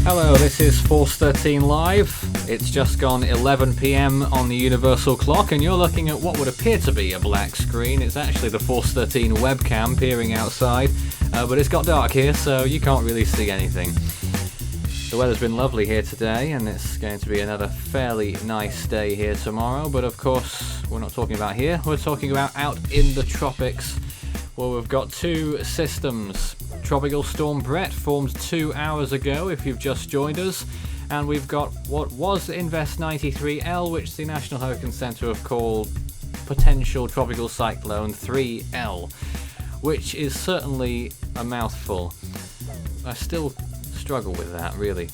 Hello, this is Force 13 Live. It's just gone 11 PM on the Universal Clock, and you're looking at what would appear to be a black screen. It's actually the Force 13 webcam peering outside, but it's got dark here, so you can't really see anything. The weather's been lovely here today, and it's going to be another fairly nice day here tomorrow, but of course, we're not talking about here. We're talking about out in the tropics, where we've got two systems. Tropical Storm Bret formed 2 hours ago, if you've just joined us, and we've got what was Invest 93L, which the National Hurricane Center have called Potential Tropical Cyclone 3L, which is certainly a mouthful. I still struggle with that, really.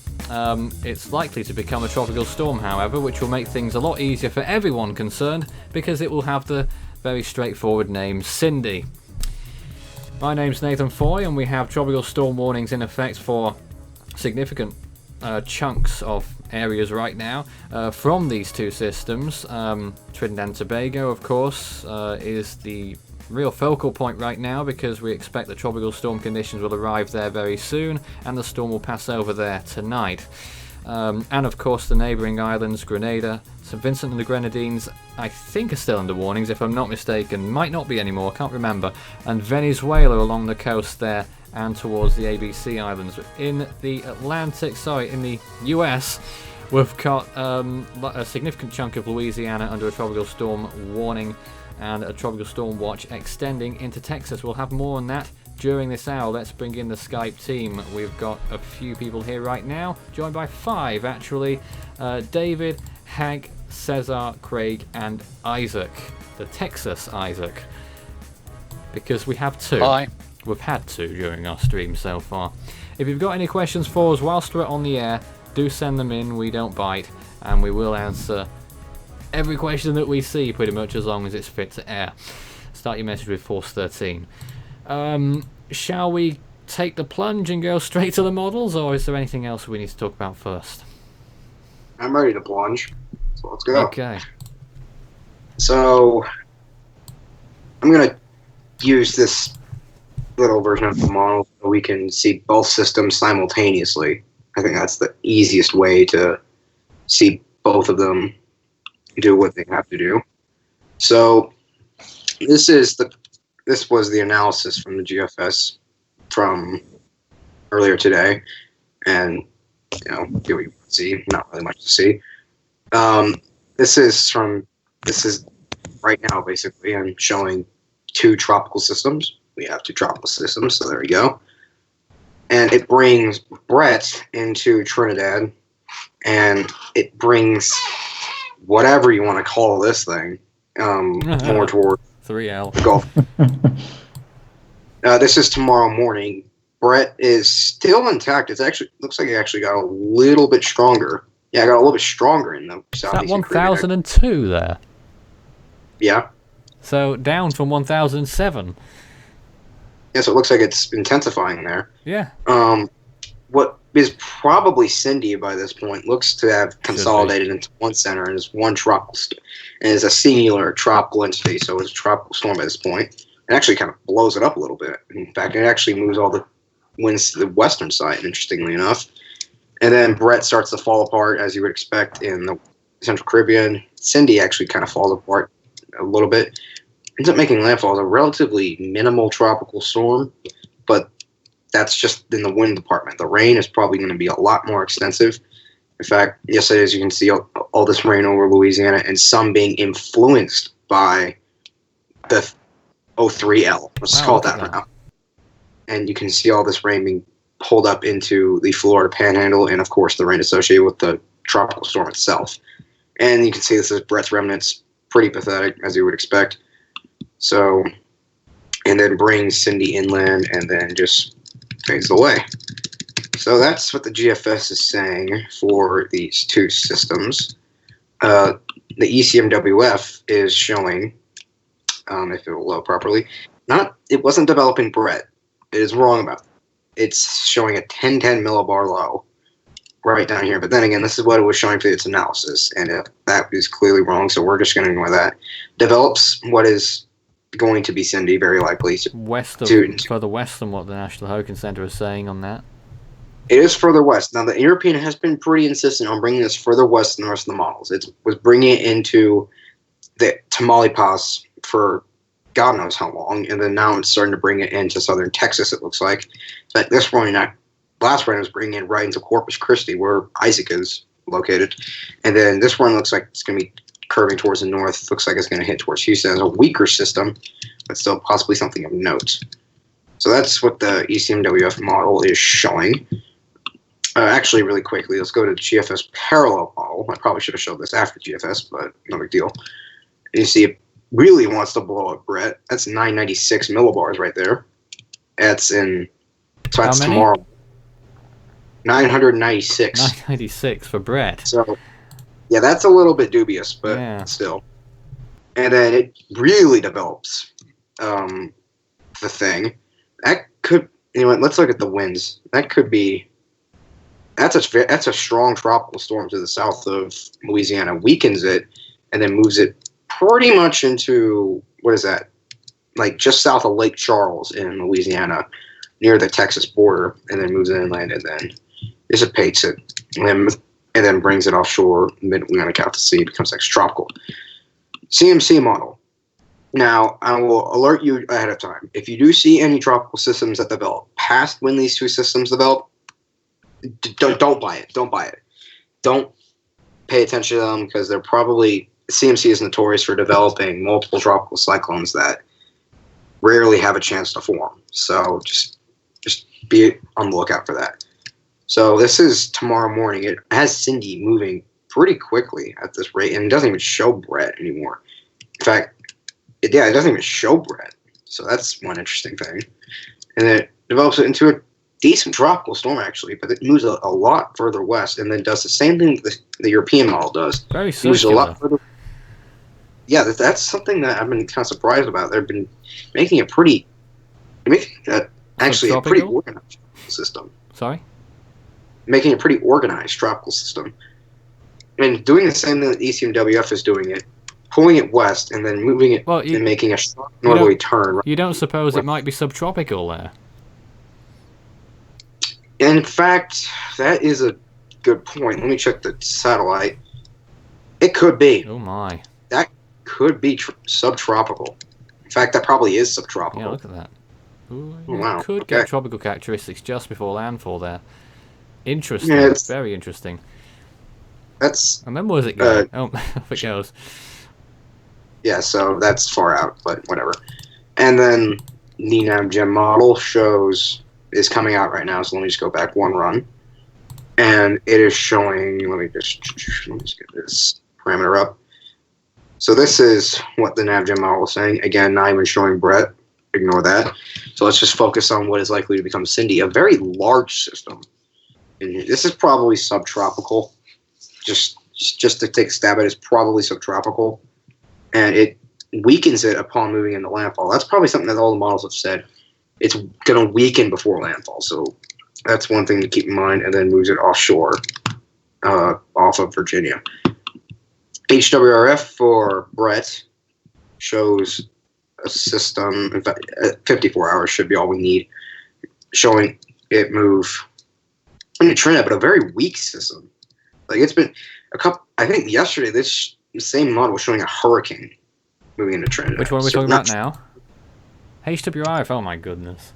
It's likely to become a tropical storm, however, which will make things a lot easier for everyone concerned, because it will have the very straightforward name Cindy. My name's Nathan Foy, and we have tropical storm warnings in effect for significant chunks of areas right now from these two systems. Trinidad and Tobago, of course, is the real focal point right now, because we expect the tropical storm conditions will arrive there very soon, and the storm will pass over there tonight. And of course the neighbouring islands, Grenada, St Vincent and the Grenadines, I think are still under warnings, if I'm not mistaken, might not be anymore, can't remember, and Venezuela along the coast there and towards the ABC Islands. In the in the US, we've got a significant chunk of Louisiana under a tropical storm warning and a tropical storm watch extending into Texas. We'll have more on that during this hour. Let's bring in the Skype team. We've got a few people here right now, joined by 5 actually. David, Hag, Cesar, Craig and Isaac. The Texas Isaac. Because we have 2. Hi. We've had 2 during our stream so far. If you've got any questions for us whilst we're on the air, do send them in. We don't bite, and we will answer every question that we see, pretty much, as long as it's fit to air. Start your message with Force 13. Shall we take the plunge and go straight to the models, or is there anything else we need to talk about first? I'm ready to plunge, so let's go. Okay. So, I'm going to use this little version of the model so we can see both systems simultaneously. I think that's the easiest way to see both of them do what they have to do. So, this was the analysis from the GFS from earlier today, and here we see not really much to see. This is right now basically. I'm showing 2 tropical systems. We have 2 tropical systems, so there we go. And it brings Bret into Trinidad, and it brings whatever you want to call this thing more toward 3L. Gulf. This is tomorrow morning. Bret is still intact. It looks like it actually got a little bit stronger. Yeah, it got a little bit stronger in the southeast. Is that 1002 there? Yeah. So down from 1007. Yeah, so it looks like it's intensifying there. Yeah. What is probably Cindy by this point looks to have consolidated into one center and is one tropical and is a singular tropical entity, so it's a tropical storm by this point. It actually kind of blows it up a little bit. In fact, it actually moves all the winds to the western side, interestingly enough. And then Bret starts to fall apart, as you would expect, in the Central Caribbean. Cindy actually kind of falls apart a little bit. Ends up making landfall as a relatively minimal tropical storm, but that's just in the wind department. The rain is probably going to be a lot more extensive. In fact, yesterday, as you can see, all this rain over Louisiana, and some being influenced by the 03L. Let's call it that for now. And you can see all this rain being pulled up into the Florida Panhandle, and of course the rain associated with the tropical storm itself. And you can see this is Bret's remnants. Pretty pathetic, as you would expect. So, and then brings Cindy inland, and then just fades away. So that's what the GFS is saying for these 2 systems. The ECMWF is showing, if it will load properly, it wasn't developing Bret. It is wrong about it. It's showing a 1010 millibar low right down here. But then again, this is what it was showing for its analysis, and that is clearly wrong, so we're just going to ignore that. Develops what is going to be Cindy, very likely. Further west than what the National Hurricane Center is saying on that. It is further west. Now, the European has been pretty insistent on bringing this further west than the rest of the models. It was bringing it into the Tamaulipas for God knows how long, and then now it's starting to bring it into southern Texas, it looks like. But this one, last one was bringing it right into Corpus Christi, where Isaac is located. And then this one looks like it's going to be curving towards the north. Looks like it's going to hit towards Houston. It's a weaker system, but still possibly something of note. So that's what the ECMWF model is showing. Actually, really quickly, let's go to the GFS parallel model. I probably should have showed this after GFS, but no big deal. You see it really wants to blow up Bret. That's 996 millibars right there. That's tomorrow. 996. 996 for Bret. So, yeah, that's a little bit dubious, but still. And then it really develops the thing. That could, let's look at the winds. That could be, that's a strong tropical storm to the south of Louisiana. Weakens it and then moves it pretty much into, what is that? Like just south of Lake Charles in Louisiana, near the Texas border, and then moves it inland and then dissipates it and then brings it offshore, mid-Atlantic out to sea, becomes extratropical. CMC model. Now, I will alert you ahead of time. If you do see any tropical systems that develop past when these two systems develop, don't buy it. Don't buy it. Don't pay attention to them because they're probably, CMC is notorious for developing multiple tropical cyclones that rarely have a chance to form. So just be on the lookout for that. So this is tomorrow morning. It has Cindy moving pretty quickly at this rate, and it doesn't even show Bret anymore. In fact, it doesn't even show Bret. So that's one interesting thing. And it develops it into a decent tropical storm, actually, but it moves a lot further west and then does the same thing the European model does. Very circular. A lot further. Yeah, that's something that I've been kind of surprised about. They've been making a pretty organized system. Sorry? Making a pretty organized tropical system. And doing the same thing that ECMWF is doing it, pulling it west and then moving it and making a sharp northerly turn. You don't suppose it might be subtropical there? In fact, that is a good point. Let me check the satellite. It could be. Oh my. That could be subtropical. In fact, that probably is subtropical. Yeah, look at that. Ooh, wow. Could get tropical characteristics just before landfall there. Interesting. Yeah, very interesting. And then where's it going? Off it goes. Yeah, so that's far out, but whatever. And then the NavGem model is coming out right now, so let me just go back one run. And it is showing, let me just get this parameter up. So this is what the NavGem model is saying. Again, not even showing Bret. Ignore that. So let's just focus on what is likely to become Cindy, a very large system. And this is probably subtropical. Just to take a stab at it, it's probably subtropical. And it weakens it upon moving into landfall. That's probably something that all the models have said. It's going to weaken before landfall. So that's one thing to keep in mind, and then moves it offshore off of Virginia. HWRF for Bret shows a system, in fact, 54 hours should be all we need, showing it move into Trinidad, but a very weak system. Like it's been I think yesterday this same model was showing a hurricane moving into Trinidad. Which one are we talking about now? HWRF, oh my goodness.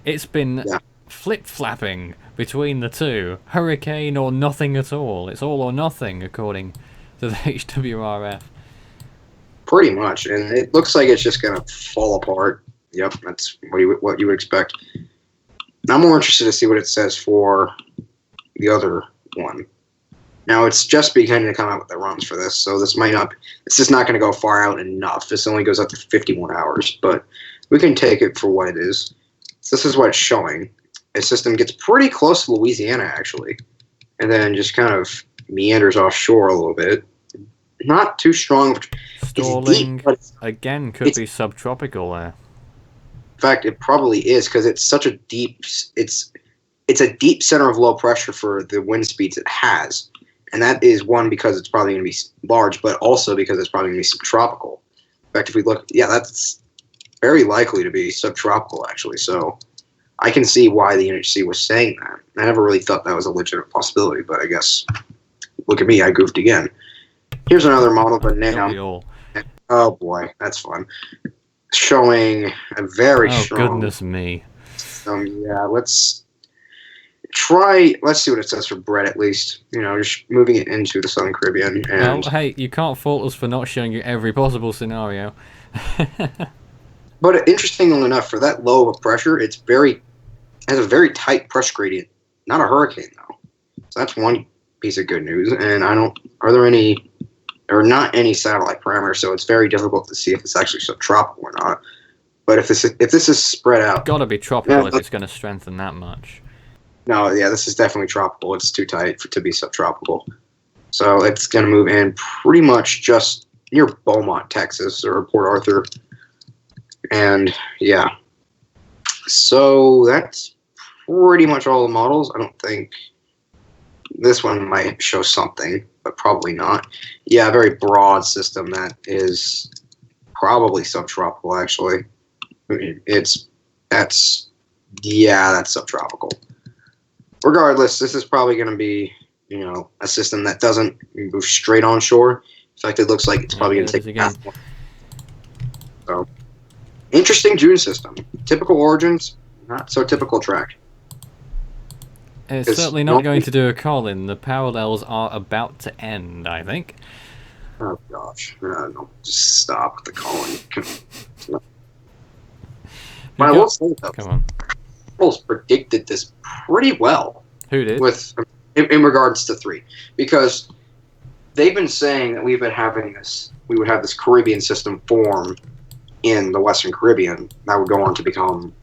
It's been flip-flapping between the two. Hurricane or nothing at all. It's all or nothing, according to the HWRF. Pretty much, and it looks like it's just going to fall apart. Yep, that's what you would expect. I'm more interested to see what it says for the other one. Now, it's just beginning to come out with the runs for this, so this is not going to go far out enough. This only goes up to 51 hours, but we can take it for what it is. So this is what it's showing. A system gets pretty close to Louisiana, actually, and then just kind of meanders offshore a little bit. Not too strong. Stalling, again, could be subtropical there. In fact, it probably is, because it's such a deep... It's a deep center of low pressure for the wind speeds it has. And that is one, because it's probably going to be large, but also because it's probably going to be subtropical. In fact, if we look, that's very likely to be subtropical, actually. So I can see why the NHC was saying that. I never really thought that was a legitimate possibility, but I guess, look at me, I goofed again. Here's another model of a NAM. Oh boy, that's fun. Showing a very strong... Oh, goodness me. Yeah, let's see what it says for Bret at least. Just moving it into the Southern Caribbean. And, well, hey, you can't fault us for not showing you every possible scenario. But interestingly enough, for that low of pressure, it has a very tight pressure gradient. Not a hurricane, though. So that's one piece of good news. And there are not any satellite parameters, so it's very difficult to see if it's actually subtropical or not. But if this is spread out... Gotta be tropical if it's going to strengthen that much. No, yeah, this is definitely tropical. It's too tight to be subtropical. So it's going to move in pretty much just near Beaumont, Texas, or Port Arthur. And, yeah. So that's pretty much all the models. I don't think... This one might show something, but probably not. Yeah, a very broad system that is probably subtropical, actually. That's subtropical. Regardless, this is probably going to be, a system that doesn't move straight on shore. In fact, it looks like it's probably going to take a path. So, interesting June system. Typical origins, not so typical track. It's certainly not going to do a Colin. The parallels are about to end, I think. Oh, gosh. No, just stop with the Colin. But I will say, though, come on. Models predicted this pretty well. Who did? In regards to 3. Because they've been saying that we would have this Caribbean system form in the Western Caribbean that would go on to become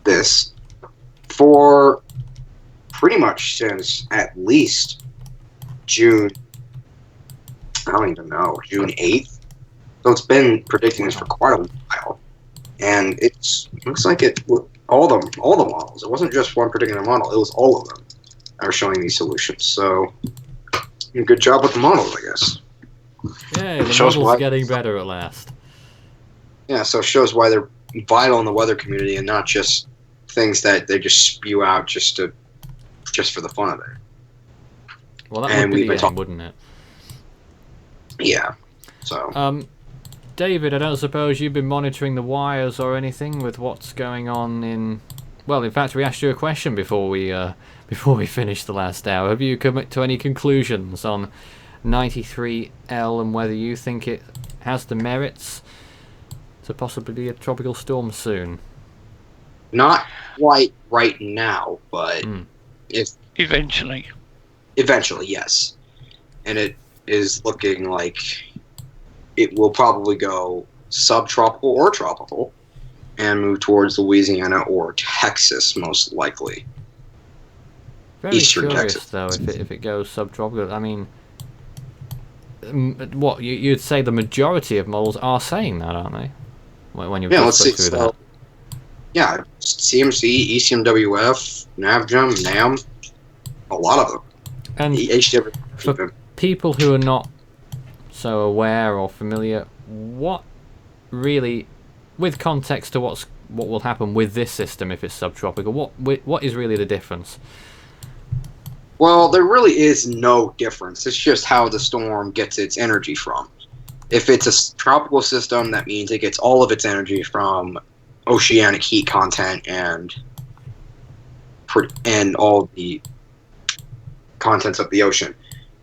this for pretty much since at least June 8th. So it's been predicting this for quite a while. And it looks like all the models. It wasn't just one particular model, it was all of them that are showing these solutions. So good job with the models, I guess. Yeah, the model's getting better at last. Yeah, so it shows why they're vital in the weather community and not just things that they just spew out just for the fun of it. Well, that would be the aim, wouldn't it? Yeah. So. David, I don't suppose you've been monitoring the wires or anything with what's going on in... Well, in fact, we asked you a question before we finished the last hour. Have you come to any conclusions on 93L and whether you think it has the merits to possibly be a tropical storm soon? Not quite right now, but eventually, yes. And it is looking like it will probably go subtropical or tropical and move towards Louisiana or Texas, most likely. Very Eastern curious, Texas. Though, if it goes subtropical. I mean, what you'd say the majority of models are saying that, aren't they? When you've just looked through that. Yeah, CMC, ECMWF, NavGem, NAM, a lot of them. And for people who are not so aware or familiar, what really, with context to what will happen with this system if it's subtropical, what is really the difference? Well, there really is no difference. It's just how the storm gets its energy from. If it's a tropical system, that means it gets all of its energy from oceanic heat content and all the contents of the ocean.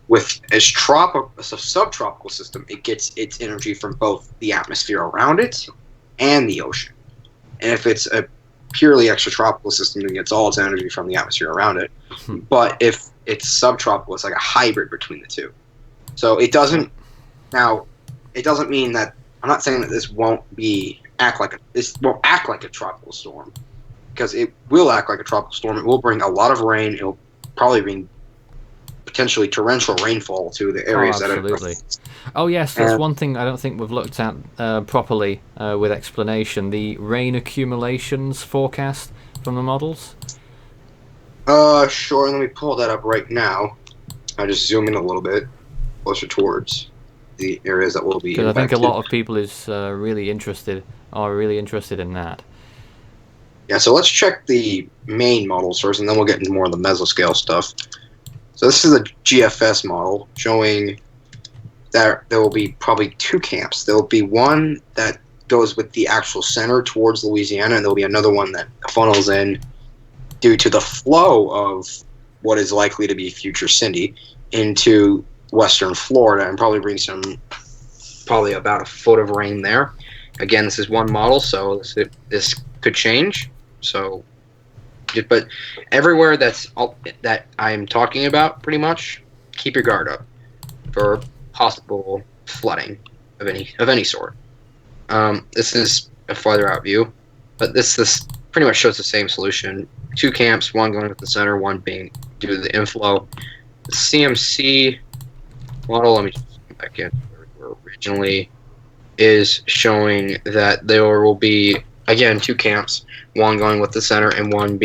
With a subtropical system, it gets its energy from both the atmosphere around it and the ocean. And if it's a purely extratropical system, it gets all its energy from the atmosphere around it. But if it's subtropical, it's like a hybrid between the two. So it doesn't mean that, I'm not saying that this won't act like a tropical storm, because it will act like a tropical storm. It will bring a lot of rain. It'll probably bring potentially torrential rainfall to the areas that absolutely. Oh yes, that's one thing I don't think we've looked at properly with explanation. The rain accumulations forecast from the models. Sure. Let me pull that up right now. I just zoom in a little bit closer towards the areas that will be impacted. I think a lot of people are really interested in that. Yeah, so let's check the main models first, and then we'll get into more of the mesoscale stuff. So this is a GFS model showing that there will be probably two camps. There will be one that goes with the actual center towards Louisiana, and there will be another one that funnels in due to the flow of what is likely to be future Cindy into western Florida and probably bring probably about a foot of rain there. Again, this is one model, so this could change. So, but everywhere that I'm talking about, pretty much, keep your guard up for possible flooding of any sort. This is a farther out view, but this pretty much shows the same solution. Two camps, one going with the center, one being due to the inflow. The CMC model, let me just come back in where originally, is showing that there will be, again, two camps, one going with the center and one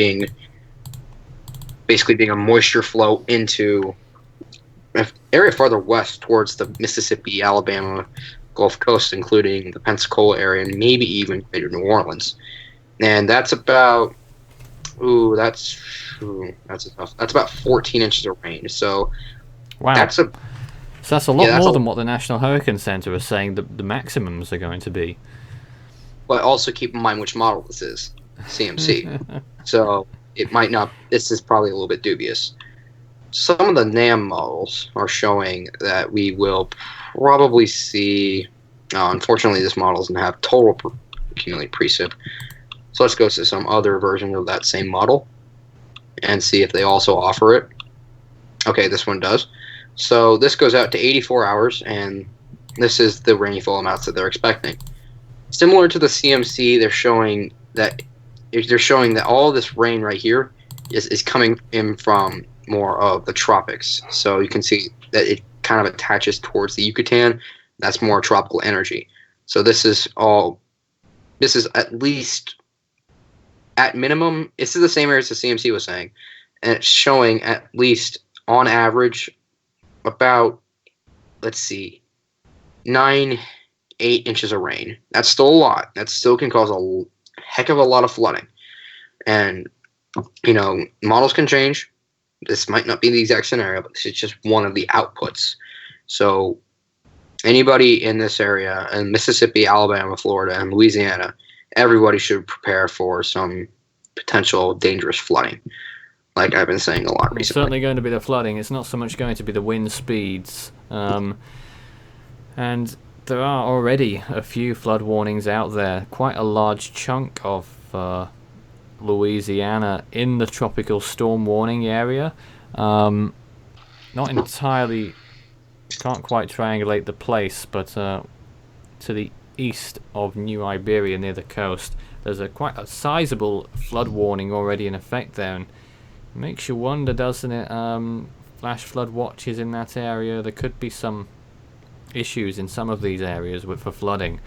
basically being a moisture flow into an area farther west towards the Mississippi, Alabama, Gulf Coast, including the Pensacola area and maybe even greater New Orleans. And that's about that's tough. That's about 14 inches of rain. So wow, that's a lot more than what the National Hurricane Center is saying the maximums are going to be. But also keep in mind which model this is, CMC. So it might not. This is probably a little bit dubious. Some of the NAM models are showing that we will probably see. Unfortunately, this model doesn't have total accumulated precip. So let's go to some other version of that same model and see if they also offer it. Okay, this one does. So this goes out to 84 hours, and this is the rainfall amounts that they're expecting. Similar to the CMC, they're showing that all this rain right here is coming in from more of the tropics. So you can see that it kind of attaches towards the Yucatan. That's more tropical energy. So this is at least, at minimum, this is the same area as the CMC was saying, and it's showing at least on average about, let's see, 9-8 inches of rain. That's still a lot. That still can cause a heck of a lot of flooding. And, models can change. This might not be the exact scenario, but this is just one of the outputs. So anybody in this area, in Mississippi, Alabama, Florida, and Louisiana, everybody should prepare for some potential dangerous flooding, like I've been saying a lot recently. It's certainly going to be the flooding. It's not so much going to be the wind speeds. And there are already a few flood warnings out there. Quite a large chunk of Louisiana in the tropical storm warning area. Not entirely, can't quite triangulate the place, but to the east of New Iberia near the coast, there's quite a sizable flood warning already in effect there, and it makes you wonder, doesn't it? Flash flood watches in that area. There could be some issues in some of these areas for flooding.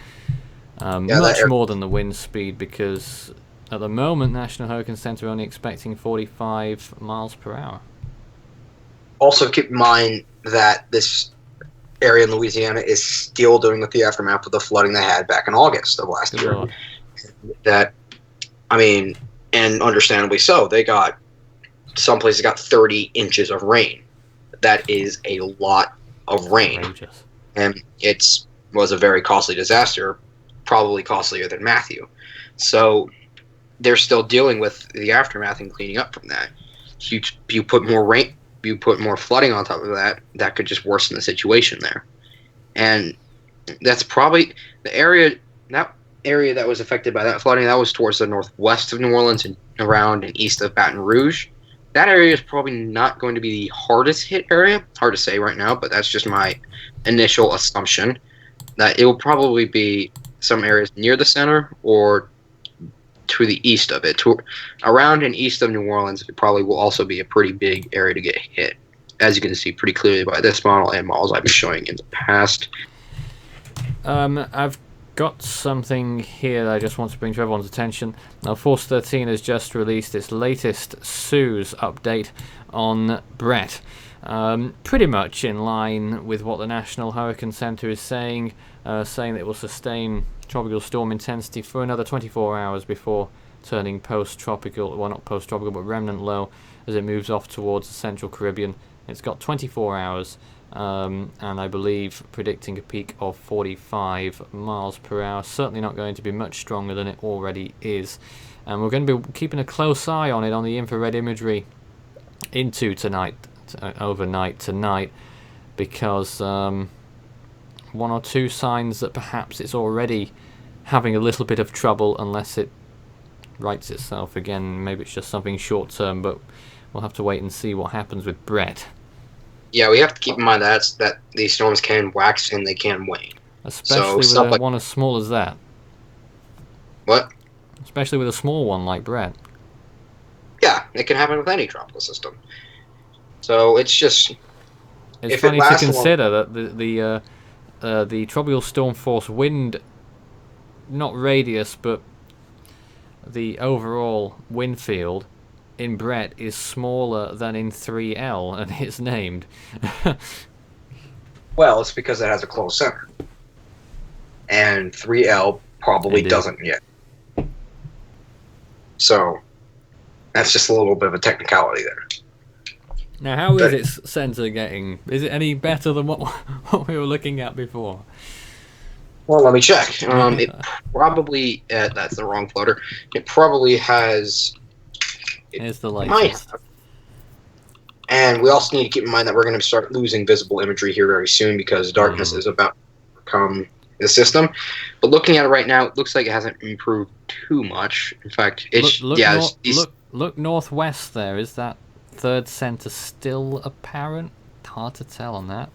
Much more than the wind speed, because at the moment National Hurricane Center are only expecting 45 miles per hour. Also keep in mind that this area in Louisiana is still dealing with the aftermath of the flooding they had back in August of last year. Lord. And understandably so. Some places got 30 inches of rain. That is a lot of rain. Outrageous. And it was a very costly disaster, probably costlier than Matthew. So they're still dealing with the aftermath and cleaning up from that. You put more rain, you put more flooding on top of that, that could just worsen the situation there. And that's probably that area that was affected by that flooding. That was towards the northwest of New Orleans and around and east of Baton Rouge. That area is probably not going to be the hardest hit area. Hard to say right now, but that's just my initial assumption, that it will probably be some areas near the center or to the east of it. Around and east of New Orleans, it probably will also be a pretty big area to get hit, as you can see pretty clearly by this model and models I've been showing in the past. I've got something here that I just want to bring to everyone's attention. Now, Force 13 has just released its latest SUSE update on Bret. Pretty much in line with what the National Hurricane Center is saying that it will sustain tropical storm intensity for another 24 hours before turning post-tropical, well not post-tropical, but remnant low as it moves off towards the central Caribbean. It's got 24 hours, and I believe predicting a peak of 45 miles per hour. Certainly not going to be much stronger than it already is. And we're going to be keeping a close eye on it on the infrared imagery into overnight tonight, because one or two signs that perhaps it's already having a little bit of trouble, unless it rights itself again. Maybe it's just something short term, but we'll have to wait and see what happens with Bret. Yeah, we have to keep in mind that these storms can wax and they can wane. Especially so with one as small as that. What? Especially with a small one like Bret. Yeah, it can happen with any tropical system. So it's just... It's funny to consider that the tropical storm force wind, not radius, but the overall wind field in Bret is smaller than in 3L, and it's named. Well, it's because it has a closed center. And 3L probably doesn't yet. So, that's just a little bit of a technicality there. Now, how is its center getting? Is it any better than what we were looking at before? Well, let me check. It probably... that's the wrong floater. It probably has... Here's the latest. And we also need to keep in mind that we're going to start losing visible imagery here very soon, because darkness is about to come the system. But looking at it right now, it looks like it hasn't improved too much. In fact, it's... Look northwest there. Is that third center still apparent? Hard to tell on that.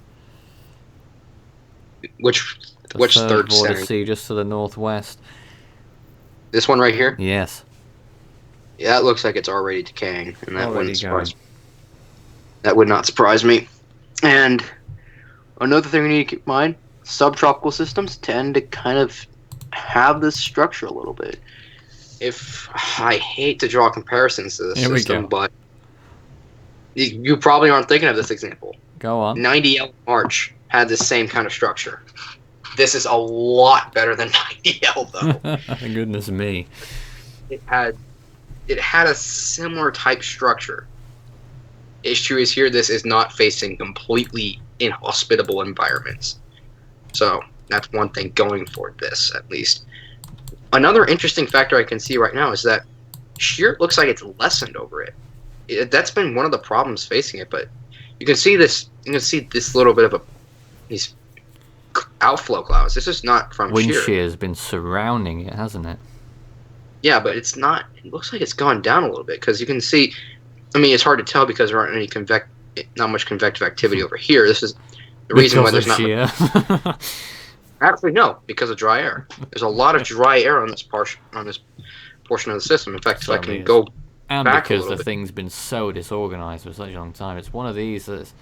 Which third center? Sea just to the northwest. This one right here? Yes. Yeah, it looks like it's already decaying, and that wouldn't surprise me. That would not surprise me. And another thing we need to keep in mind, subtropical systems tend to kind of have this structure a little bit. I hate to draw comparisons to this system, but you probably aren't thinking of this example. Go on. 90L March had the same kind of structure. This is a lot better than 90L, though. Goodness me. It had a similar type structure. Issue is here, this is not facing completely inhospitable environments. So that's one thing going for this, at least. Another interesting factor I can see right now is that shear looks like it's lessened over it. That's been one of the problems facing it, but you can see this. You can see this little bit of these outflow clouds. This is not from wind shear. shear has been surrounding it, hasn't it? Yeah, but it's not. It looks like it's gone down a little bit, because you can see. I mean, it's hard to tell because there aren't not much convective activity over here. This is the reason why there's not much. Actually, no, because of dry air. There's a lot of dry air on this portion of the system. In fact, if I can go back because the thing's been so disorganized for such a long time, it's one of these that's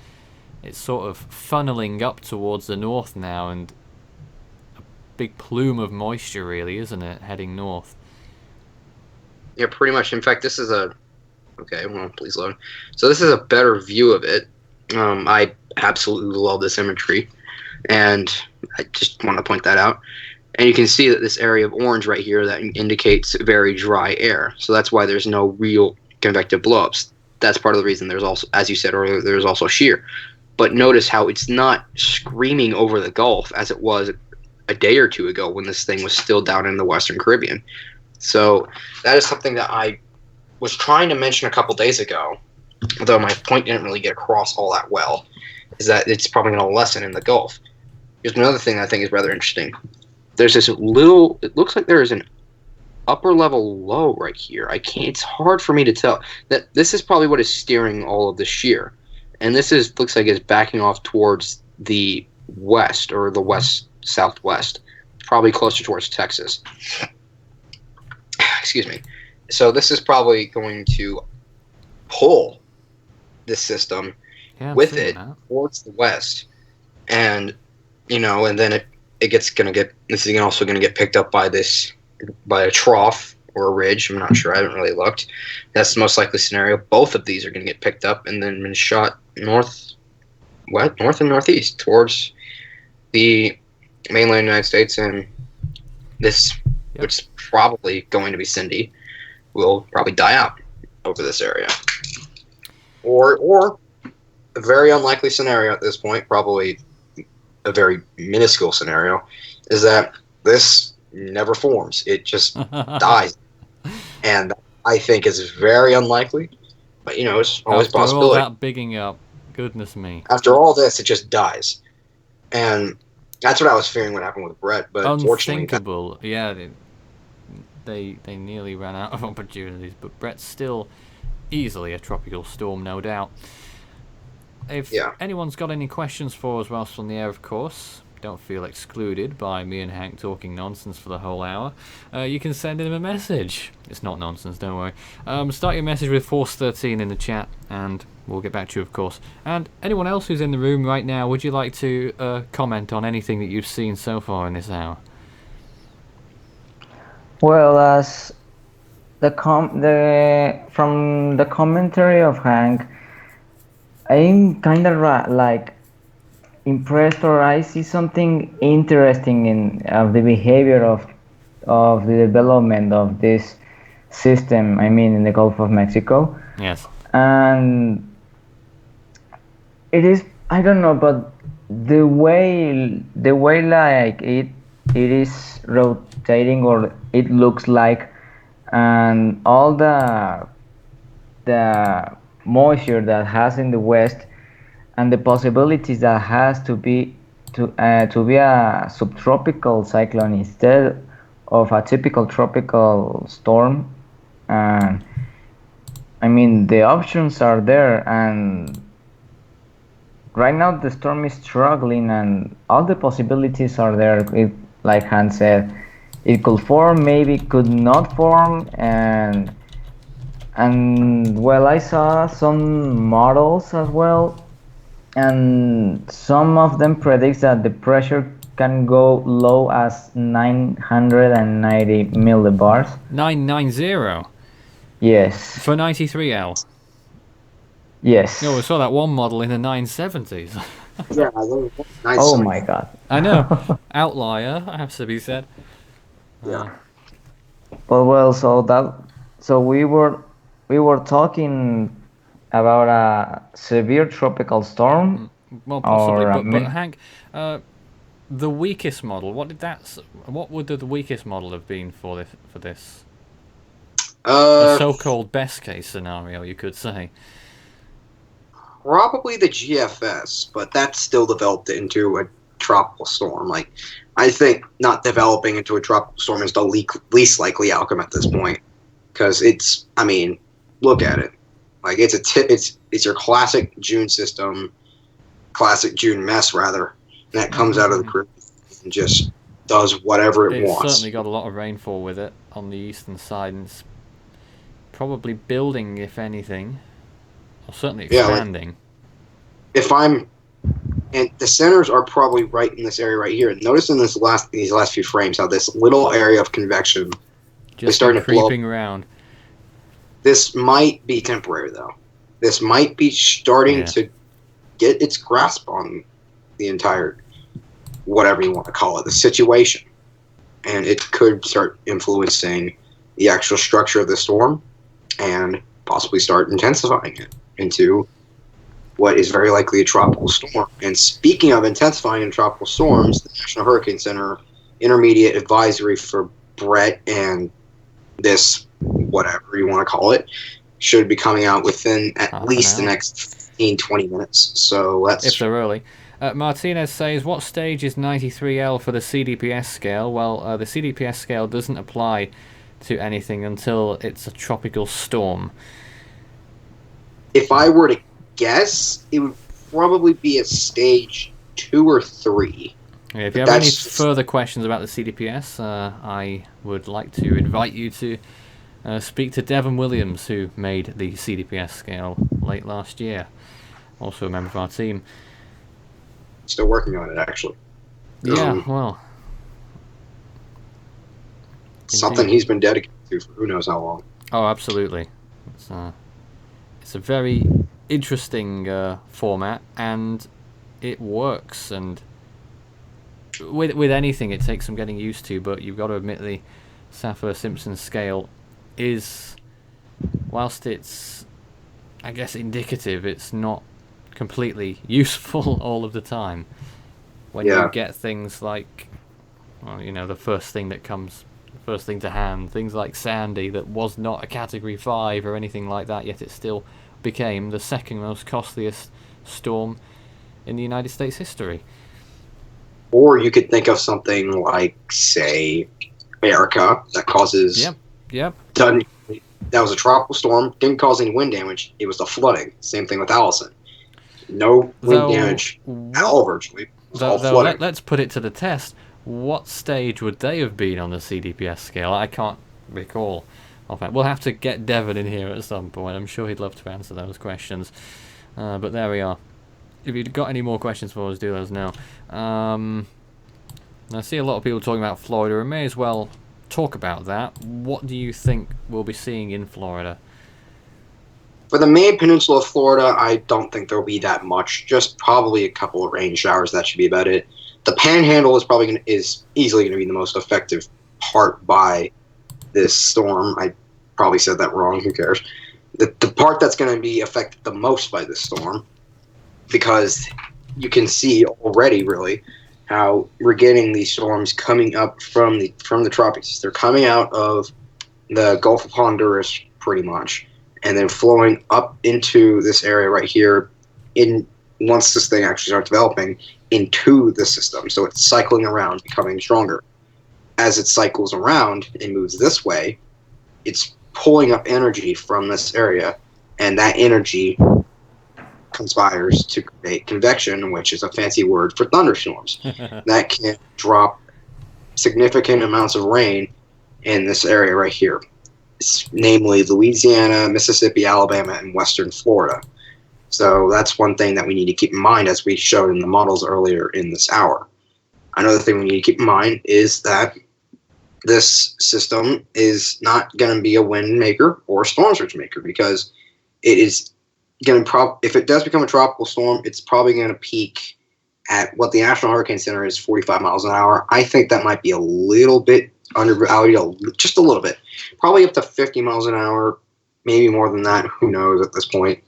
it's sort of funneling up towards the north now, and a big plume of moisture, really, isn't it, heading north? Yeah, pretty much. In fact, this is a... Okay, well, please load. So this is a better view of it. I absolutely love this imagery, and I just want to point that out. And you can see that this area of orange right here that indicates very dry air. So that's why there's no real convective blowups. That's part of the reason there's also, as you said earlier, there's also shear. But notice how it's not screaming over the Gulf as it was a day or two ago when this thing was still down in the Western Caribbean. So that is something that I was trying to mention a couple days ago, although my point didn't really get across all that well, is that it's probably going to lessen in the Gulf. Here's another thing I think is rather interesting. There's this little, it looks like there is an upper level low right here. It's hard for me to tell. That this is probably what is steering all of the shear. And this looks like it's backing off towards the west, or the west-southwest, probably closer towards Texas. Excuse me. So this is probably going to pull this system with it towards the west. And, and then this is also going to get picked up by a trough or a ridge. I'm not sure. I haven't really looked. That's the most likely scenario. Both of these are going to get picked up and then been shot north and northeast towards the mainland United States, and this, which is probably going to be Cindy. will probably die out over this area. Or a very unlikely scenario at this point, probably a very minuscule scenario, is that this never forms. It just dies. And I think is very unlikely, but it's always a After all possibility. that bigging up, goodness me. After all this, it just dies. And that's what I was fearing would happen with Bret, but fortunately... Unthinkable. Yeah, they nearly ran out of opportunities, but Bret's still easily a tropical storm, no doubt. If anyone's got any questions for us whilst on the air, of course, don't feel excluded by me and Hank talking nonsense for the whole hour. You can send him a message. It's not nonsense, don't worry. Start your message with Force 13 in the chat, and we'll get back to you, of course. And anyone else who's in the room right now, would you like to comment on anything that you've seen so far in this hour? Well, as from the commentary of Hank, I'm kind of like impressed, or I see something interesting in the behavior of the development of this system. I mean, in the Gulf of Mexico. Yes. And it is, I don't know, but the way like it is rotating, or it looks like, and all the moisture that has in the west, and the possibilities that has to be a subtropical cyclone instead of a typical tropical storm. And I mean, the options are there, and right now the storm is struggling, and all the possibilities are there. Like Hans said, it could form, maybe could not form, and well, I saw some models as well, and some of them predicts that the pressure can go low as 990 millibars. 990? Yes. For 93L? Yes. No, we saw that one model in the 970s. Yeah, oh my god. I know. Outlier, has to be said. Yeah. Well, so we were talking about a severe tropical storm. Well, possibly, but Hank, the weakest model. What would the weakest model have been for this? A so-called best case scenario, you could say. Probably the GFS, but that's still developed into a tropical storm. Like, I think not developing into a tropical storm is the least likely outcome at this point, because it's. I mean, look at it. Like, it's your classic June system, classic June mess rather, and that comes out of the Caribbean and just does whatever it wants. It's certainly got a lot of rainfall with it on the eastern side, and it's probably building, if anything, or certainly expanding. And the centers are probably right in this area right here. Notice in these last few frames how this little area of convection is starting to blow. Creeping around. This might be temporary, though. This might be starting to get its grasp on the entire, whatever you want to call it, the situation. And it could start influencing the actual structure of the storm and possibly start intensifying it into what is very likely a tropical storm. And speaking of intensifying in tropical storms, the National Hurricane Center intermediate advisory for Bret and this, whatever you want to call it, should be coming out within at least the next 15-20 minutes. So let's... If they're early. Martinez says, what stage is 93L for the CDPS scale? Well, the CDPS scale doesn't apply to anything until it's a tropical storm. If I were to guess, it would probably be a stage 2 or 3. Yeah, if you have any further questions about the CDPS, I would like to invite you to speak to Devon Williams, who made the CDPS scale late last year. Also a member of our team. Still working on it, actually. Yeah, well. Something he's been dedicated to for who knows how long. Oh, absolutely. It's a very interesting format, and it works. And with anything, it takes some getting used to, but you've got to admit the Saffir-Simpson scale is whilst it's, I guess, indicative, it's not completely useful all of the time. When you get things like, well, the first thing to hand, things like Sandy, that was not a Category 5 or anything like that, yet it still became the second most costliest storm in the United States history. Or you could think of something like, say, Erica, that causes... Yep. That was a tropical storm, didn't cause any wind damage, it was the flooding. Same thing with Allison. No wind damage at all, virtually. Let's put it to the test. What stage would they have been on the CDPS scale? I can't recall. We'll have to get Devon in here at some point. I'm sure he'd love to answer those questions. But there we are. If you've got any more questions for us, do let us know. I see a lot of people talking about Florida. We may as well talk about that. What do you think we'll be seeing in Florida? For the main peninsula of Florida, I don't think there'll be that much. Just probably a couple of rain showers. That should be about it. The Panhandle is easily going to be the most effective part by this storm. I probably said that wrong. Who cares? The part that's going to be affected the most by this storm, because you can see already really how we're getting these storms coming up from the tropics. They're coming out of the Gulf of Honduras pretty much, and then flowing up into this area right here once this thing actually starts developing into the system. So it's cycling around, becoming stronger. As it cycles around and moves this way, it's pulling up energy from this area, and that energy conspires to create convection, which is a fancy word for thunderstorms. That can drop significant amounts of rain in this area right here. Namely Louisiana, Mississippi, Alabama, and western Florida. So that's one thing that we need to keep in mind, as we showed in the models earlier in this hour. Another thing we need to keep in mind is that this system is not going to be a wind maker or a storm surge maker, because it is going to if it does become a tropical storm, it's probably going to peak at what the National Hurricane Center is 45 miles an hour. I think that might be a little bit under reality, just a little bit. Probably up to 50 miles an hour, maybe more than that. Who knows at this point?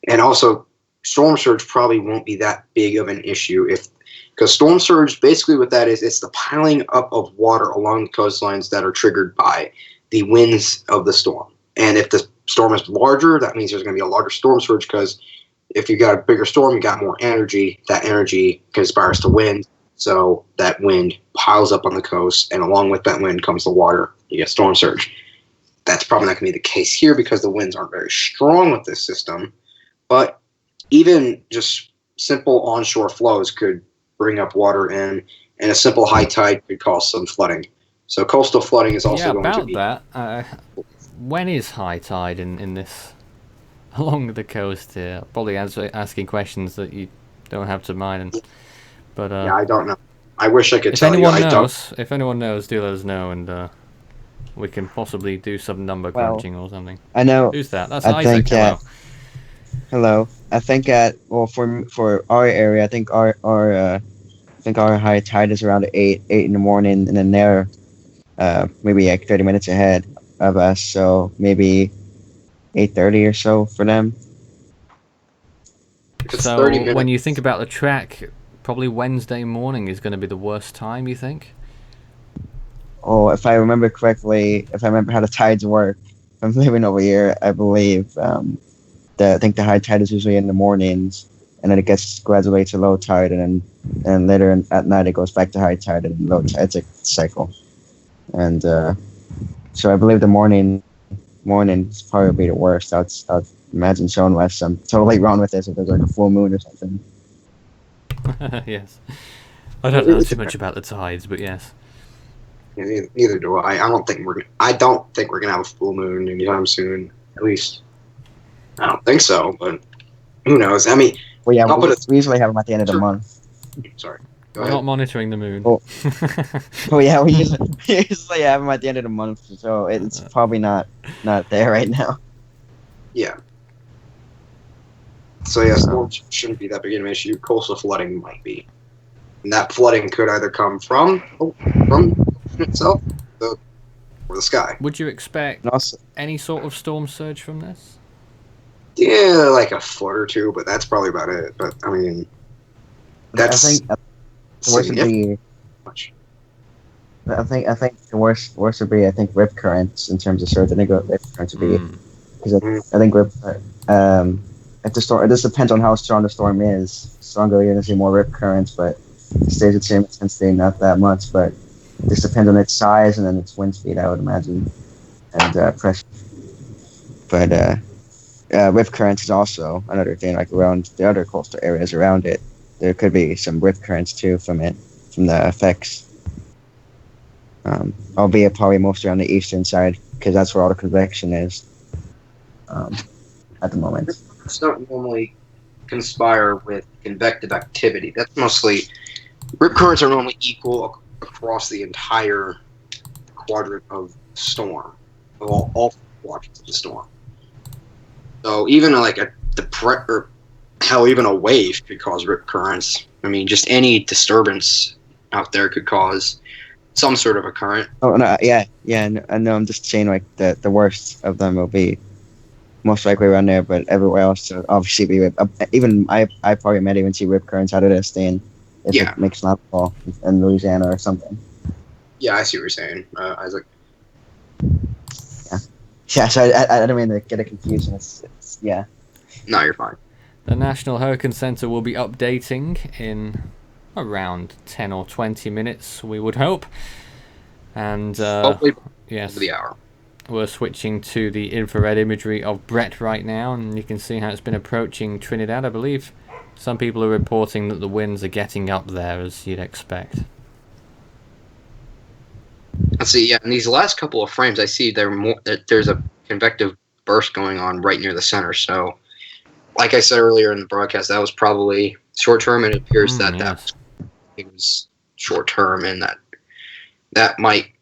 And also, storm surge probably won't be that big of an issue, because storm surge, basically what that is, it's the piling up of water along the coastlines that are triggered by the winds of the storm. And if the storm is larger, that means there's going to be a larger storm surge, because if you got a bigger storm, you got more energy. That energy conspires to wind, so that wind piles up on the coast, and along with that wind comes the water. You get storm surge. That's probably not going to be the case here, because the winds aren't very strong with this system. But even just simple onshore flows could bring up water in, and a simple high tide could cause some flooding. So coastal flooding is also going to be... about that. When is high tide in this along the coast here? Probably asking questions that you don't have to mind. But yeah, I don't know. I wish I could tell you. If anyone knows, do let us know, and we can possibly do some number crunching or something. I know. Who's that? That's Isaac. Hello. Hello. I think for our area, I think our high tide is around 8 in the morning, and then they're maybe like 30 minutes ahead of us, so maybe 8:30 or so for them. So when you think about the track, probably Wednesday morning is going to be the worst time, you think? Oh, if I remember correctly, if I remember how the tides work, if I'm living over here, I believe I think the high tide is usually in the mornings, and then it gets gradually to low tide, and later at night it goes back to high tide and low tide. It's a cycle, and so I believe the morning's probably the worst. I'd imagine so, unless I'm totally wrong with this, if there's like a full moon or something. Yes, I don't know too much about the tides, but yes. Yeah, neither do I. I don't think we're gonna have a full moon anytime soon. At least I don't think so. But who knows? I mean, well, yeah, we usually have them at the end of the month. Sorry, we're not monitoring the moon. Oh yeah, we usually have them at the end of the month, so it's probably not there right now. Yeah. So yeah, storms shouldn't be that big of an issue. Coastal flooding might be, and that flooding could either come from itself, the over the sky. Would you expect And also, any sort of storm surge from this? Yeah, like a foot or two, but that's probably about it. But I mean, that's I think the worst would significant. be. I think the worst would be rip currents in terms of surge. I think rip currents would be because I think rip if the storm, it just depends on how strong the storm is. Stronger, you're gonna see more rip currents, but it stays the same intensity, not that much. But it just depends on its size and then its wind speed, I would imagine, and pressure. But rip currents is also another thing. Like around the other coastal areas around it, there could be some rip currents too from it, from the effects. Albeit probably mostly on the eastern side because that's where all the convection is at the moment. It's don't normally conspire with convective activity. That's mostly rip currents are normally equal across the entire quadrant of storm, of all quadrants of the storm. So even like or hell, even a wave could cause rip currents. I mean, just any disturbance out there could cause some sort of a current. Oh no, yeah. I know. I'm just saying like the worst of them will be most likely around there, but everywhere else so obviously be even I probably might even see rip currents out of this thing if it makes landfall in Louisiana or something. Yeah, I see what you're saying, Isaac. Yeah. So I don't mean to get a confusion. It's yeah. No, you're fine. The National Hurricane Center will be updating in around 10 or 20 minutes, we would hope. And Hopefully yes, over the hour. We're switching to the infrared imagery of Bret right now, and you can see how it's been approaching Trinidad. I believe some people are reporting that the winds are getting up there, as you'd expect. Let's see. Yeah, in these last couple of frames, I see there's a convective burst going on right near the center. So, like I said earlier in the broadcast, that was probably short term, and it appears that it was short term, and that might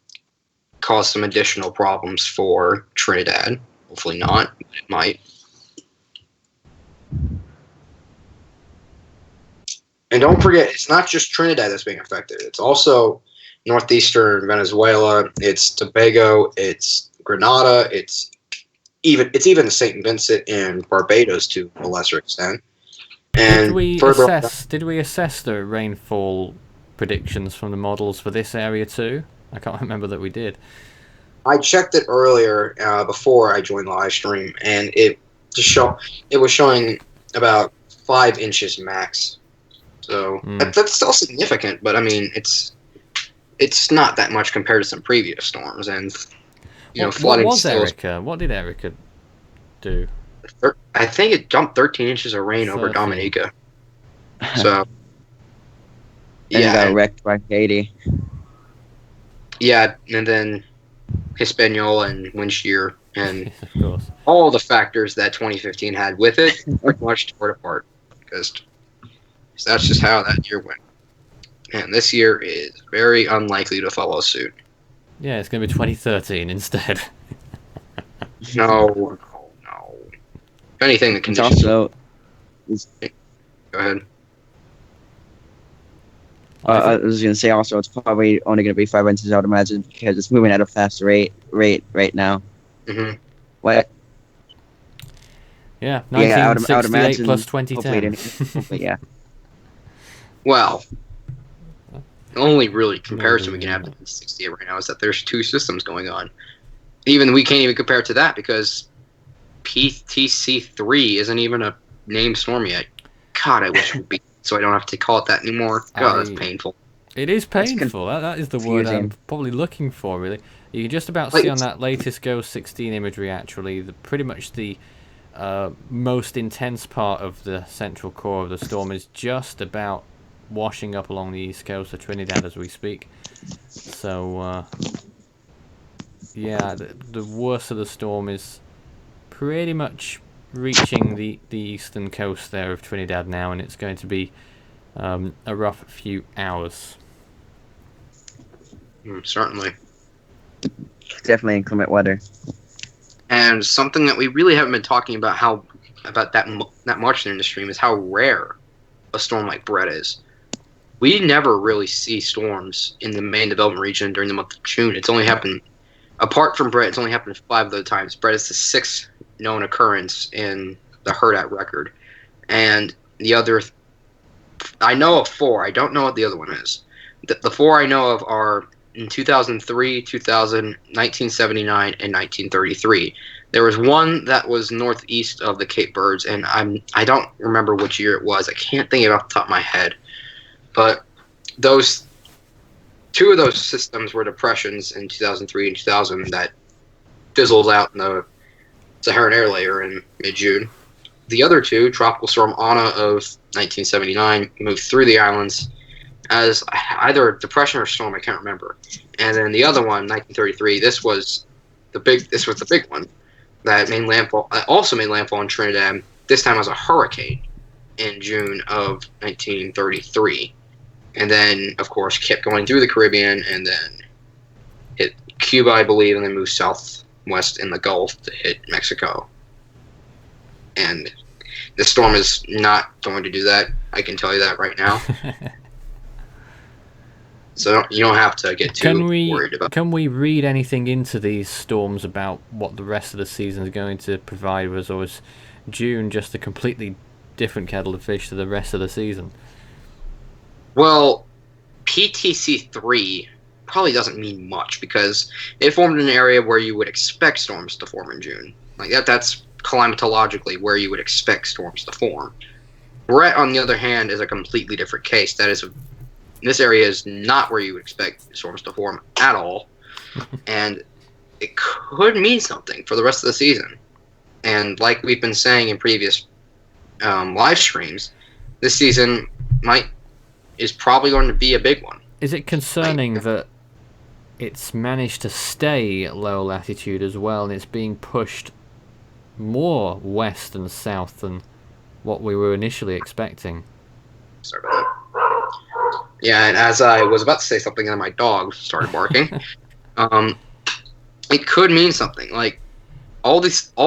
cause some additional problems for Trinidad. Hopefully not, but it might. And don't forget, it's not just Trinidad that's being affected. It's also northeastern Venezuela. It's Tobago. It's Grenada. It's even St. Vincent and Barbados to a lesser extent. And did we assess the rainfall predictions from the models for this area too? I can't remember that we did. I checked it earlier before I joined the live stream, and it was showing about 5 inches max. So that's still significant, but I mean it's not that much compared to some previous storms, and flooding. What was Erica? What did Erica do? I think it dumped 13 inches of rain over Dominica. So and it got wrecked by Haiti. Yeah, and then Hispaniola and wind shear and of course, all the factors that 2015 had with it pretty much tore it apart because that's just how that year went. And this year is very unlikely to follow suit. Yeah, it's going to be 2013 instead. No. If anything, the conditions. Go ahead. I was going to say also, it's probably only going to be 5 inches, I would imagine, because it's moving at a fast rate right now. Mm-hmm. What? Yeah, 1968 I would imagine, plus 2010. Hopefully, yeah. Well, the only really comparison we can have to 68 right now is that there's 2 systems going on. Even we can't even compare it to that because PTC3 isn't even a named storm yet. God, I wish it would be. So I don't have to call it that anymore. God, that's painful. It is painful. That is the word I'm probably looking for, really. You can just about see on that latest GOES 16 imagery, actually, pretty much the most intense part of the central core of the storm is just about washing up along the east coast of Trinidad as we speak. So, yeah, the worst of the storm is pretty much reaching the eastern coast there of Trinidad now, and it's going to be a rough few hours. Certainly. Definitely inclement weather. And something that we really haven't been talking about that much in the stream is how rare a storm like Bret is. We never really see storms in the main development region during the month of June. It's only happened apart from Bret, it's only happened 5 other times. Bret is the 6th known occurrence in the Herdat record. And the other, I know of 4. I don't know what the other one is. The 4 I know of are in 2003, 2000, 1979, and 1933. There was one that was northeast of the Cape Birds, and I don't remember which year it was. I can't think of it off the top of my head. But those 2 of those systems were depressions in 2003 and 2000 that fizzled out in the Saharan air layer in mid-June. The other 2, Tropical Storm Ana of 1979, moved through the islands as either a depression or storm, I can't remember. And then the other one, 1933, this was the big one that also made landfall in Trinidad, this time as a hurricane in June of 1933. And then, of course, kept going through the Caribbean and then hit Cuba, I believe, and then moved southwest in the Gulf to hit Mexico. And the storm is not going to do that. I can tell you that right now. So you don't have to get too worried about it. Can we read anything into these storms about what the rest of the season is going to provide us, or is June just a completely different kettle of fish to the rest of the season? Well, PTC 3 probably doesn't mean much because it formed in an area where you would expect storms to form in June. Like that's climatologically where you would expect storms to form. Bret, on the other hand, is a completely different case. This area is not where you would expect storms to form at all, and it could mean something for the rest of the season. And like we've been saying in previous live streams, this season is probably going to be a big one. Is it concerning that it's managed to stay at low latitude as well, and it's being pushed more west and south than what we were initially expecting? Sorry about that. Yeah, and as I was about to say something, and my dog started barking. It could mean something. Like all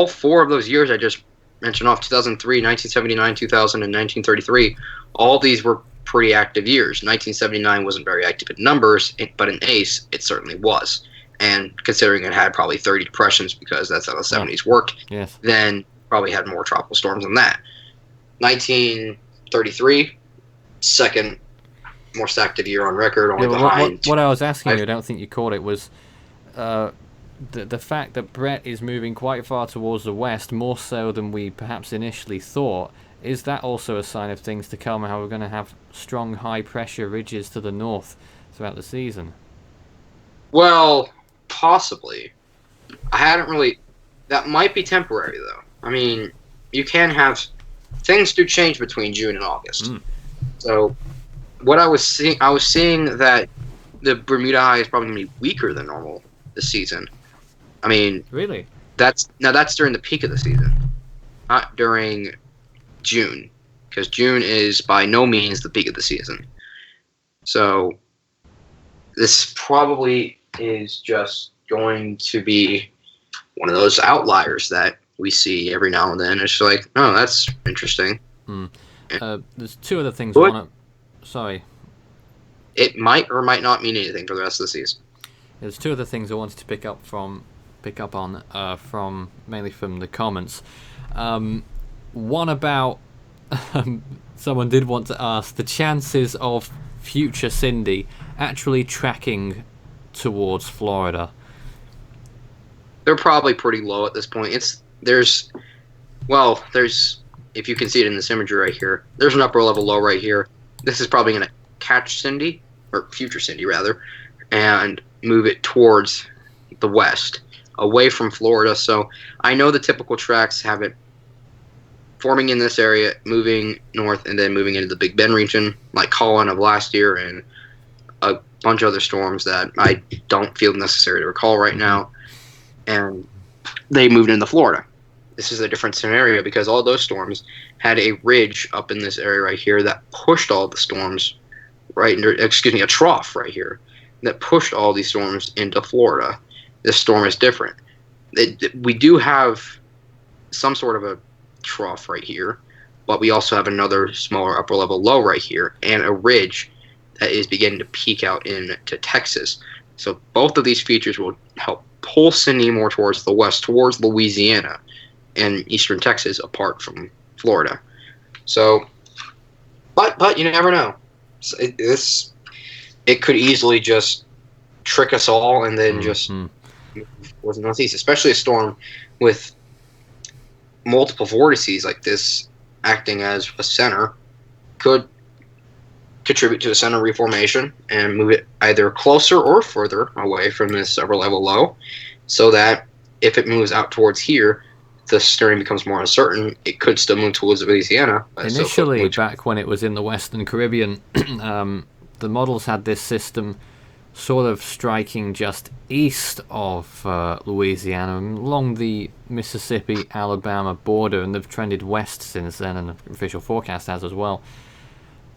4 of those years I just mentioned off, 2003, 1979, 2000, and 1933, all these were pretty active years. 1979 wasn't very active in numbers, but in ACE, it certainly was. And considering it had probably 30 depressions because that's how the 70s worked, yes, then probably had more tropical storms than that. 1933, second most active year on record, only behind. What I was asking you, I don't think you caught it, was the fact that Bret is moving quite far towards the west, more so than we perhaps initially thought. Is that also a sign of things to come, how we're going to have strong high-pressure ridges to the north throughout the season? Well, possibly. I hadn't really... That might be temporary, though. I mean, you can have... Things do change between June and August. So, what I was seeing that the Bermuda high is probably going to be weaker than normal this season. I mean... Really? That's during the peak of the season. Not during June. Because June is by no means the peak of the season. So, this probably is just going to be one of those outliers that we see every now and then. It's like, oh, that's interesting. There's 2 other things I want to... Sorry. It might or might not mean anything for the rest of the season. There's 2 other things I wanted to pick up on from mainly from the comments. One about someone did want to ask the chances of future Cindy actually tracking towards Florida. They're probably pretty low at this point. There's if you can see it in this imagery right here, there's an upper level low right here. This is probably going to catch Cindy, or future Cindy rather, and move it towards the west, away from Florida. So I know the typical tracks have it forming in this area, moving north, and then moving into the Big Bend region, like Colin of last year, and a bunch of other storms that I don't feel necessary to recall right now. And they moved into Florida. This is a different scenario because all those storms had a ridge up in this area right here that pushed all the storms a trough right here that pushed all these storms into Florida. This storm is different. We do have some sort of a trough right here, but we also have another smaller upper level low right here and a ridge that is beginning to peak out into Texas. So both of these features will help pull Cindy more towards the west, towards Louisiana and eastern Texas, apart from Florida. So, but you never know. It could easily just trick us all and then just was northeast, especially a storm with multiple vortices like this acting as a center could contribute to a center reformation and move it either closer or further away from this upper level low, so that if it moves out towards here, the steering becomes more uncertain. It could still move towards Louisiana. Initially, back when it was in the Western Caribbean, the models had this system sort of striking just east of Louisiana, along the Mississippi-Alabama border, and they've trended west since then, and the official forecast has as well.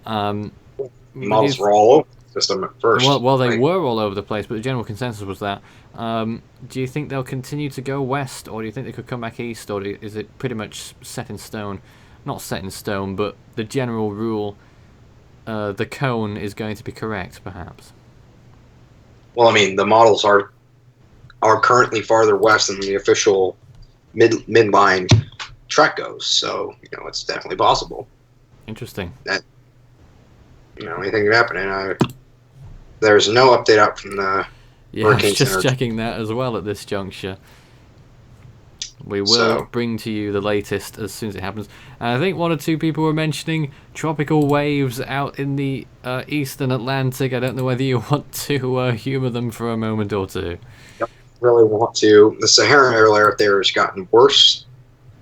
Models were all over the system at first. Well, they were all over the place, but the general consensus was that. Do you think they'll continue to go west, or do you think they could come back east, or is it pretty much set in stone? Not set in stone, but the general rule, the cone is going to be correct, perhaps? Well, I mean, the models are currently farther west than the official midline track goes, so it's definitely possible. Interesting. That anything could happen, and there's no update out from the Hurricane I was just Center. checking that as well at this juncture. We will bring to you the latest as soon as it happens. And I think one or two people were mentioning tropical waves out in the eastern Atlantic. I don't know whether you want to humour them for a moment or two. Yep, really want to. The Saharan air layer up there has gotten worse,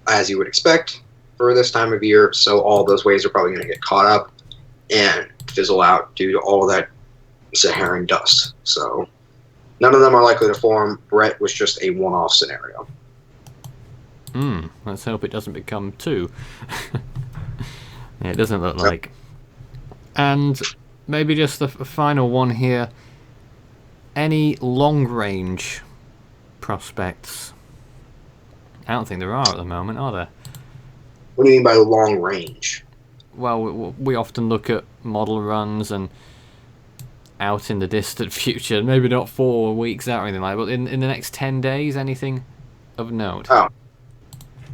as you would expect, for this time of year. So all those waves are probably going to get caught up and fizzle out due to all that Saharan dust. So none of them are likely to form. Bret was just a one-off scenario. Let's hope it doesn't become two. It doesn't look like. And maybe just the final one here. Any long-range prospects? I don't think there are at the moment, are there? What do you mean by long range? Well, we often look at model runs and out in the distant future, maybe not 4 weeks out or anything like that, but in the next 10 days, anything of note? Oh.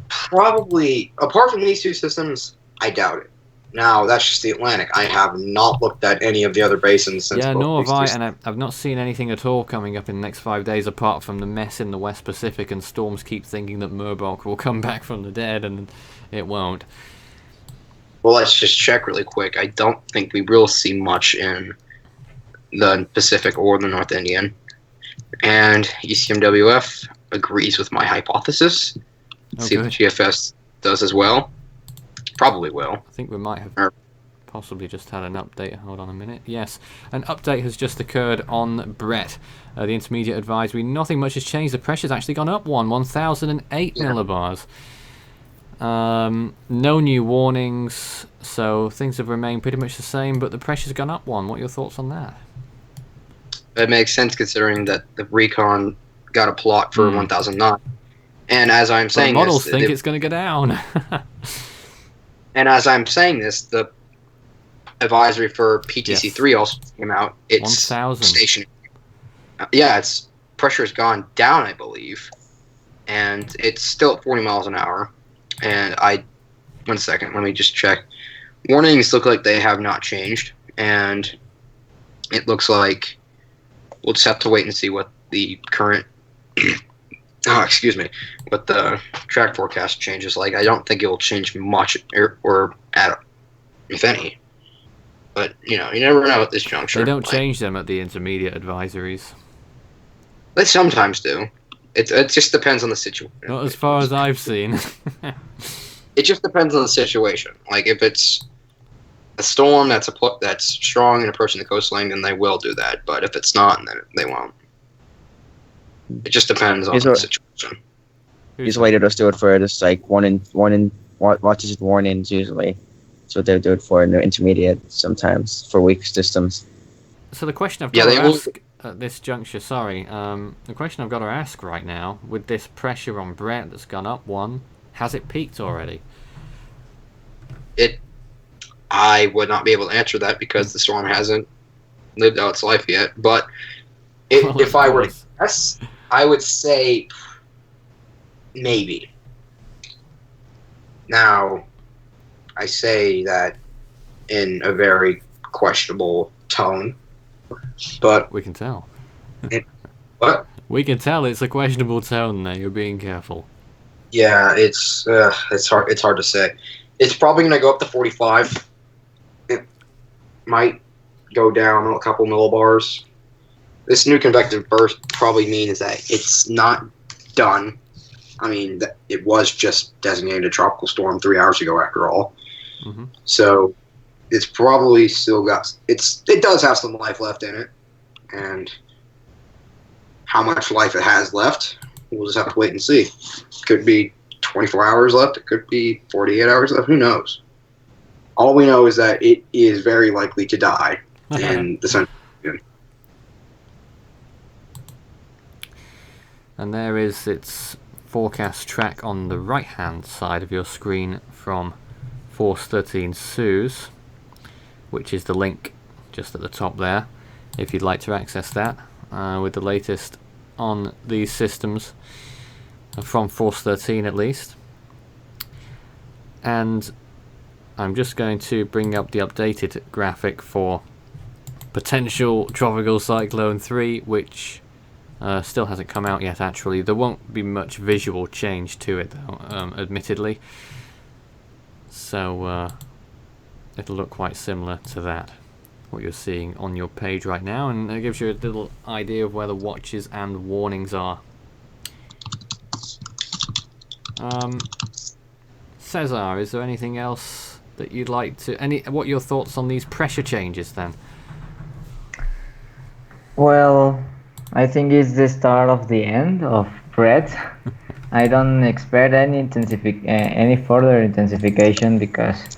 Probably, apart from these two systems, I doubt it. Now, that's just the Atlantic. I have not looked at any of the other basins since. Yeah, nor have I, and I've not seen anything at all coming up in the next 5 days apart from the mess in the West Pacific, and Storms keep thinking that Murbach will come back from the dead, and it won't. Well, let's just check really quick. I don't think we will see much in the Pacific or the North Indian. And ECMWF agrees with my hypothesis. See if the GFS does as well. Probably will. I think we might have possibly just had an update. Hold on a minute. Yes, an update has just occurred on Bret, the intermediate advisory. Nothing much has changed. The pressure's actually gone up 1,008 millibars. No new warnings, so things have remained pretty much the same, but the pressure's gone up 1. What are your thoughts on that? It makes sense considering that the Recon got a plot for 1,009. And as I'm saying, the models think it's going to go down. And as I'm saying this, the advisory for PTC3 also came out. It's 1,000. Stationary. Yeah, its pressure has gone down, I believe, and it's still at 40 miles an hour. And 1 second, let me just check. Warnings look like they have not changed, and it looks like we'll just have to wait and see what the current what the track forecast changes like. I don't think it will change much or at, if any. But, you never know at this juncture. They don't change them at the intermediate advisories. They sometimes do. It just depends on the situation. Not as far as I've seen. It just depends on the situation. Like, if it's a storm that's strong and approaching the coastline, then they will do that. But if it's not, then they won't. It just depends on the situation. Usually they just do it for just like watches warnings usually. So they'll do it for the intermediate sometimes for weak systems. So the question I've got to ask at this juncture, the question I've got to ask right now, with this pressure on Bret that's gone up 1, has it peaked already? I would not be able to answer that because the storm hasn't lived out its life yet. But if I were to guess, I would say maybe. Now, I say that in a very questionable tone, but We can tell. what? We can tell it's a questionable tone there. You're being careful. Yeah, it's hard. It's hard to say. It's probably going to go up to 45. It might go down a couple millibars. This new convective burst probably means that it's not done. I mean, it was just designated a tropical storm 3 hours ago, after all. Mm-hmm. So it's probably still got it does have some life left in it, and how much life it has left, we'll just have to wait and see. Could be 24 hours left. It could be 48 hours left. Who knows? All we know is that it is very likely to die in the central region. And there is its forecast track on the right hand side of your screen from Force 13 Suez, which is the link just at the top there if you'd like to access that with the latest on these systems from Force 13 at least. And I'm just going to bring up the updated graphic for potential Tropical Cyclone 3, which still hasn't come out yet actually. There won't be much visual change to it though, admittedly. So it'll look quite similar to that, what you're seeing on your page right now, and it gives you a little idea of where the watches and warnings are. Cesar, is there anything else that you'd like to... what are your thoughts on these pressure changes then? Well, I think it's the start of the end of Bret. I don't expect any further intensification because,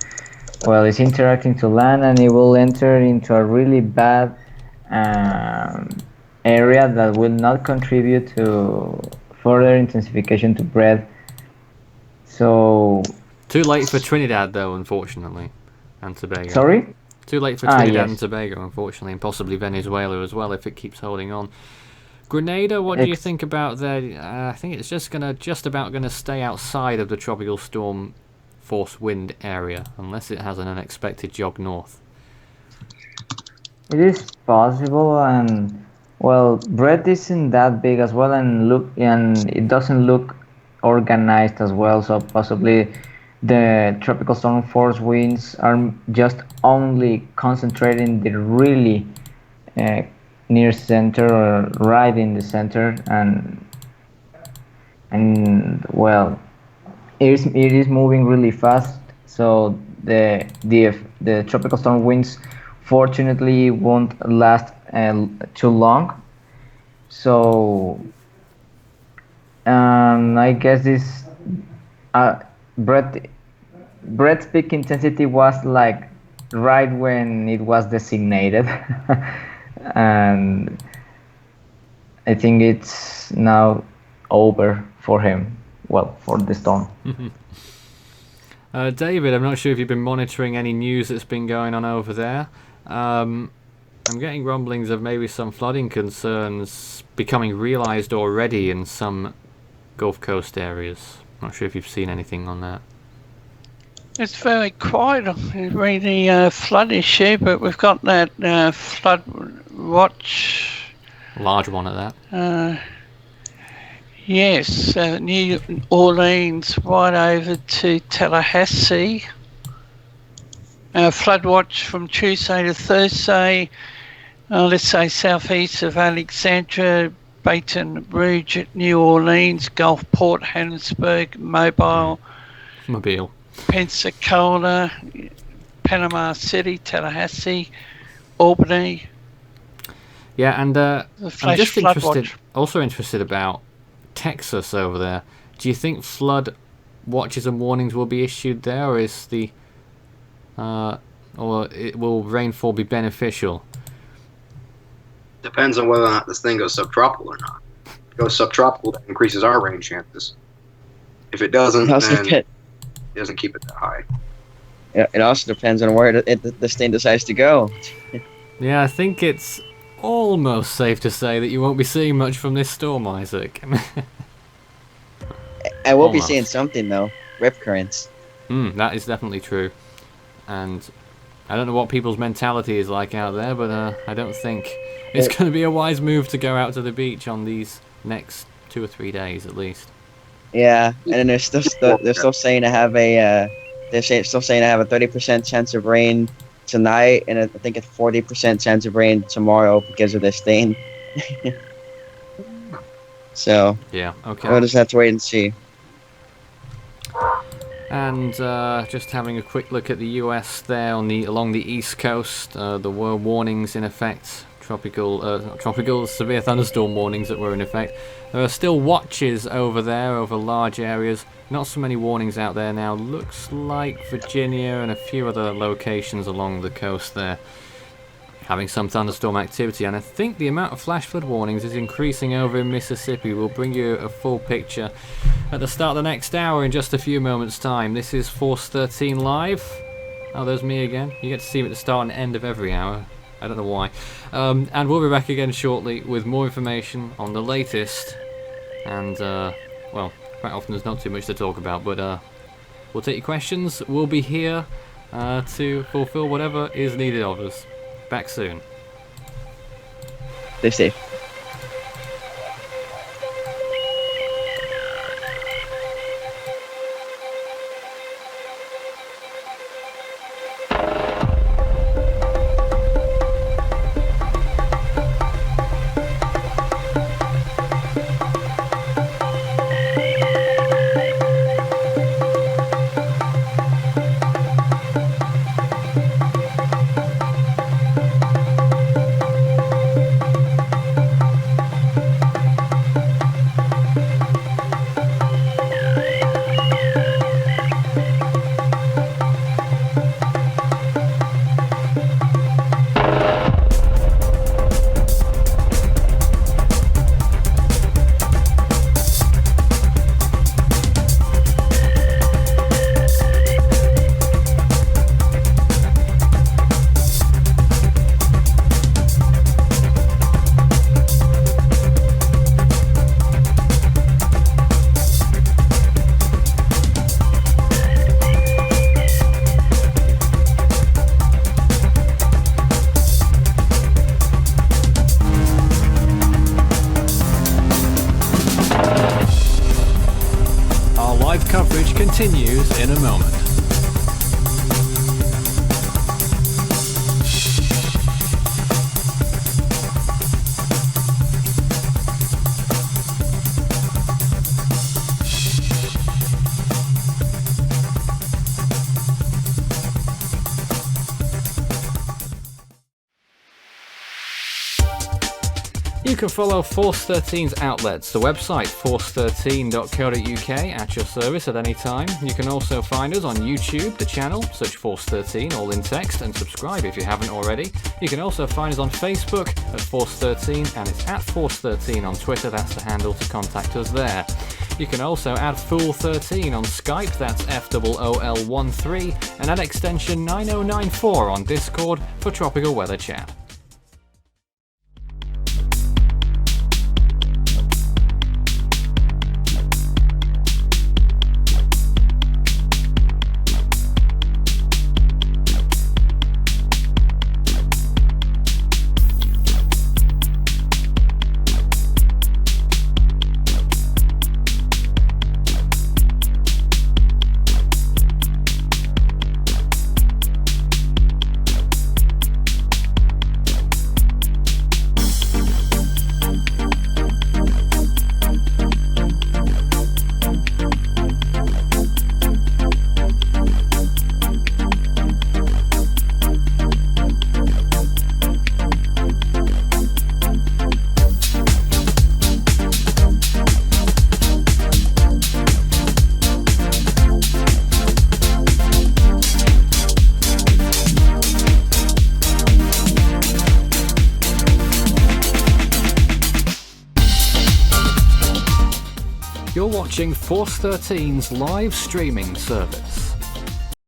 well, it's interacting to land and it will enter into a really bad area that will not contribute to further intensification to Bret. So... Too late for Trinidad though, unfortunately, and Tobago. Sorry? Too late for Trinidad yes. and Tobago, unfortunately, and possibly Venezuela as well if it keeps holding on. Grenada, what do you think about there? I think it's just about gonna stay outside of the tropical storm force wind area, unless it has an unexpected jog north. It is possible, and well, Bret isn't that big as well, and it doesn't look organized as well. So possibly the tropical storm force winds are just only concentrating the really near center or right in the center, and well, it is moving really fast. So the tropical storm winds fortunately won't last too long. So I guess this Bret's peak intensity was like right when it was designated, and I think it's now over for him. Well, for the storm. David, I'm not sure if you've been monitoring any news that's been going on over there. I'm getting rumblings of maybe some flooding concerns becoming realised already in some Gulf Coast areas. Not sure if you've seen anything on that. It's very quiet on the flood issue, but we've got that flood watch. Large one at that. Yes, New Orleans right over to Tallahassee. Flood watch from Tuesday to Thursday. Let's say southeast of Alexandria, Baton Rouge, New Orleans, Gulfport, Harrisburg, Mobile, Pensacola, Panama City, Tallahassee, Albany. Yeah, and I'm just also interested about Texas over there. Do you think flood watches and warnings will be issued there, or is will rainfall be beneficial? Depends on whether or not this thing goes subtropical or not. If it goes subtropical, that increases our rain chances. If it doesn't, then it doesn't keep it that high. It also depends on where the thing decides to go. Yeah, I think it's almost safe to say that you won't be seeing much from this storm, Isaac. I will be Almost. seeing something though. Rip currents. That is definitely true. And I don't know what people's mentality is like out there, but I don't think it's going to be a wise move to go out to the beach on these next 2 or 3 days at least. Yeah, and then they're still saying I have a still saying I have a 30% chance of rain tonight, and I think a 40% chance of rain tomorrow because of this thing. So Yeah, okay. we'll just have to wait and see. And just having a quick look at the US there along the east coast, there were warnings in effect, tropical severe thunderstorm warnings that were in effect. There are still watches over there over large areas. Not so many warnings out there now. Looks like Virginia and a few other locations along the coast there having some thunderstorm activity, and I think the amount of flash flood warnings is increasing over in Mississippi. We'll bring you a full picture at the start of the next hour in just a few moments' time. This is Force 13 Live. Oh, there's me again. You get to see me at the start and end of every hour. I don't know why. And we'll be back again shortly with more information on the latest. And, well, quite often there's not too much to talk about, but we'll take your questions. We'll be here to fulfill whatever is needed of us. Back soon. Stay safe. Continues in a moment. You can follow Force 13's outlets, the website force13.co.uk at your service at any time. You can also find us on YouTube, the channel, search Force 13, all in text, and subscribe if you haven't already. You can also find us on Facebook at Force 13, and it's at Force 13 on Twitter, that's the handle to contact us there. You can also add Fool13 on Skype, that's FOOL13, and add extension 9094 on Discord for tropical weather chat. You're watching Force 13's live streaming service.